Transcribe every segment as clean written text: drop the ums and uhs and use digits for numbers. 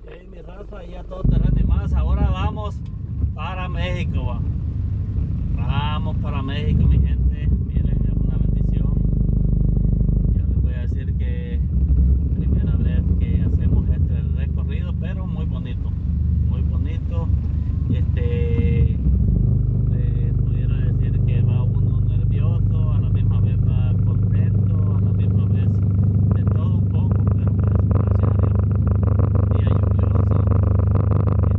Hey, mi raza, ya todo terreno y más. Ahora vamos para México. Vamos para México, mi gente. Miren, es una bendición. Yo les voy a decir que primera vez que hacemos este recorrido, pero muy bonito. Muy bonito. Y pudiera decir que va uno nervioso, a la misma vez va contento, a la misma vez de todo un poco, pero pues gracias a Dios. Día lluvioso,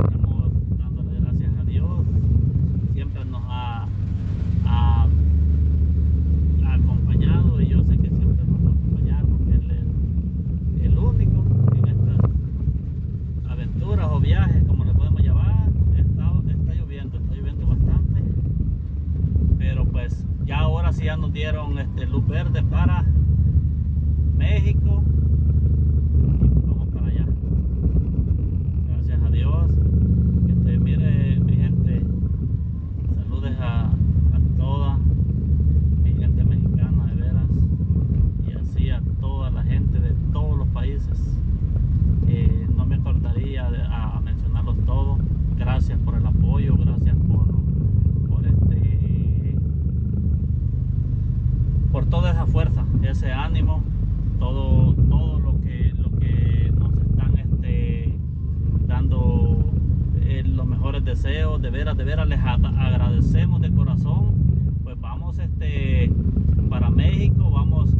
estamos dándole gracias a Dios. Siempre nos ha acompañado, y yo sé que siempre nos va a acompañar porque Él es el único en estas aventuras o viajes, como le podemos llamar. Está lloviendo bastante, pero pues ya ahora sí ya nos dieron luz verde para México y vamos para allá. Gracias a Dios. Mire, mi gente, saludes a toda mi gente mexicana, de veras, y así a toda la gente de todos los países. No me acordaría a mencionarlos todos. Gracias por el apoyo, gracias por toda esa fuerza, ese ánimo, todo lo que nos están dando, los mejores deseos. De veras les agradecemos de corazón. Pues vamos para México, vamos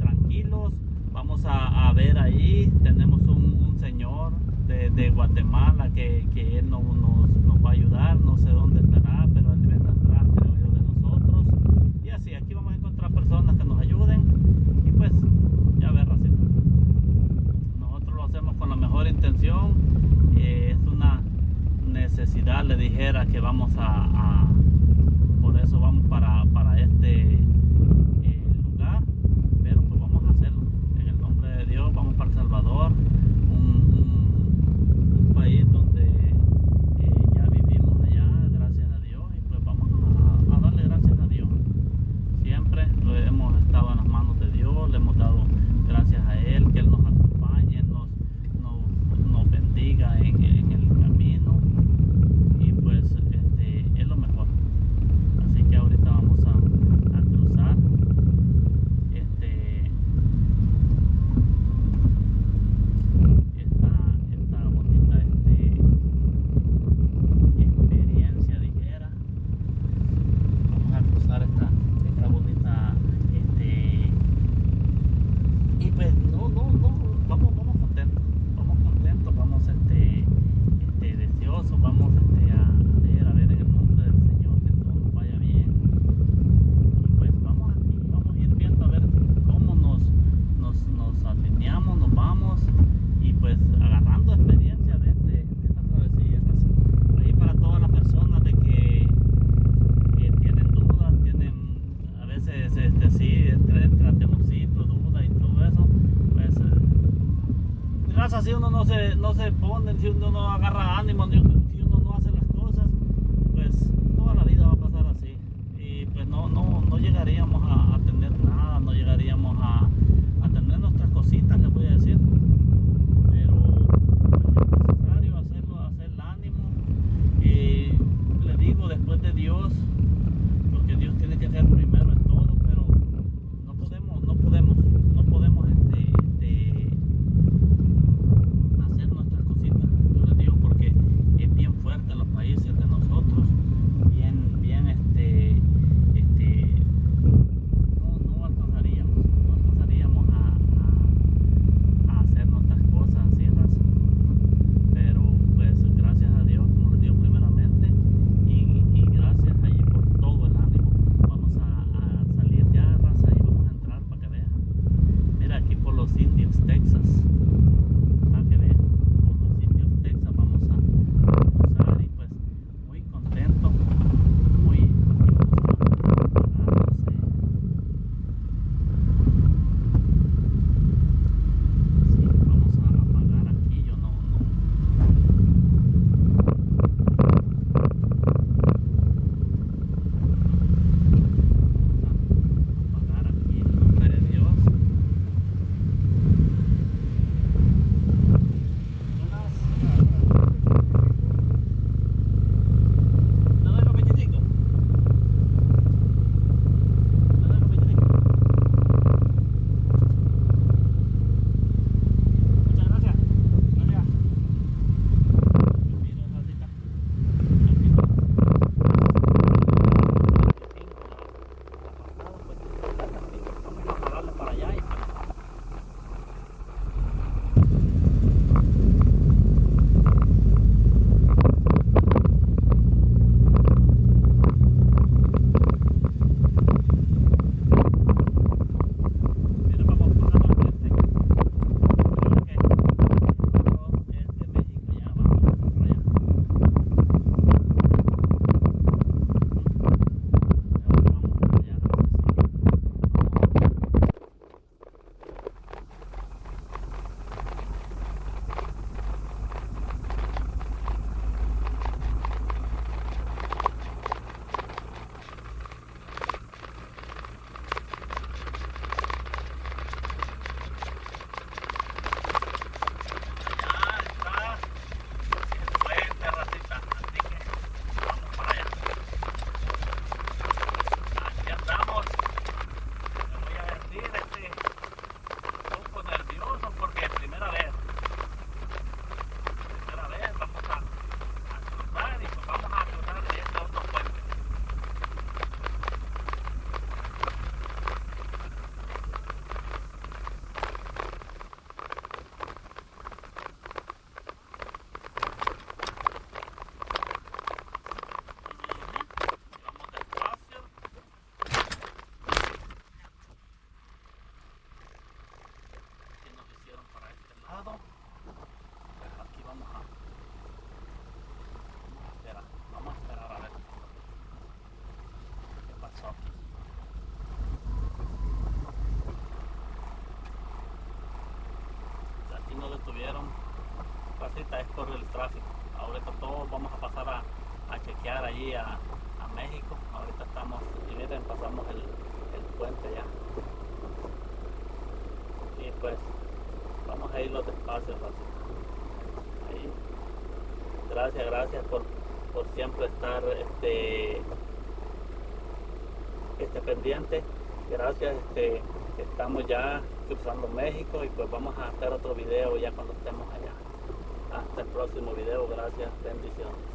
tranquilos, vamos a ver ahí. Tenemos un señor de Guatemala que él nos va a ayudar. No sé dónde estará, pero él viene atrás, creo yo, de nosotros. Y así, aquí vamos a encontrar personas que nos ayuden. Y pues, ya ver, racita, nosotros lo hacemos con la mejor intención. Es una necesidad, le dijera, que vamos por eso vamos para este lugar. Pero pues vamos a hacerlo en el nombre de Dios. Vamos para El Salvador, un país donde ya vivimos allá, gracias a Dios, y pues vamos a darle gracias a Dios. Siempre lo hemos estado en las manos de Dios, le hemos dado gracias a Él, que Él nos acompañe, nos bendiga en el camino, y pues es lo mejor. Así que ahorita vamos a cruzar esta bonita experiencia, dijera. Vamos a cruzar esta bonita y pues vamos contentos, vamos deseosos, vamos a ver en el nombre del Señor que todo nos vaya bien. Y pues vamos a ir viendo a ver cómo nos alineamos, nos vamos, y pues agarrando experiencia de esta travesía. Ahí para todas las personas de que tienen dudas, a veces sí, entra temorcito, duda y todo eso, pues raza, si uno no se pone, si uno no agarra ánimo, si uno no hace las cosas, pues toda la vida va a pasar así, y pues no llegaríamos a tener nada, no llegaríamos a tener nuestras cositas, les voy a decir. Pero pues, es necesario hacer el ánimo, y le digo, después de Dios, porque Dios tiene que ser primero en todo. Pero no podemos hacer nuestras cositas. Yo les digo, porque es bien fuerte los países de nosotros, bien cita es por el tráfico. Ahorita todos vamos a pasar a chequear allí a México. Ahorita estamos, y miren, pasamos el puente ya. Y pues vamos a irlo despacio, ahí. Gracias por siempre estar pendiente. Gracias, estamos ya cruzando México y pues vamos a hacer otro video ya cuando estemos allá. Hasta el próximo video, gracias, bendiciones.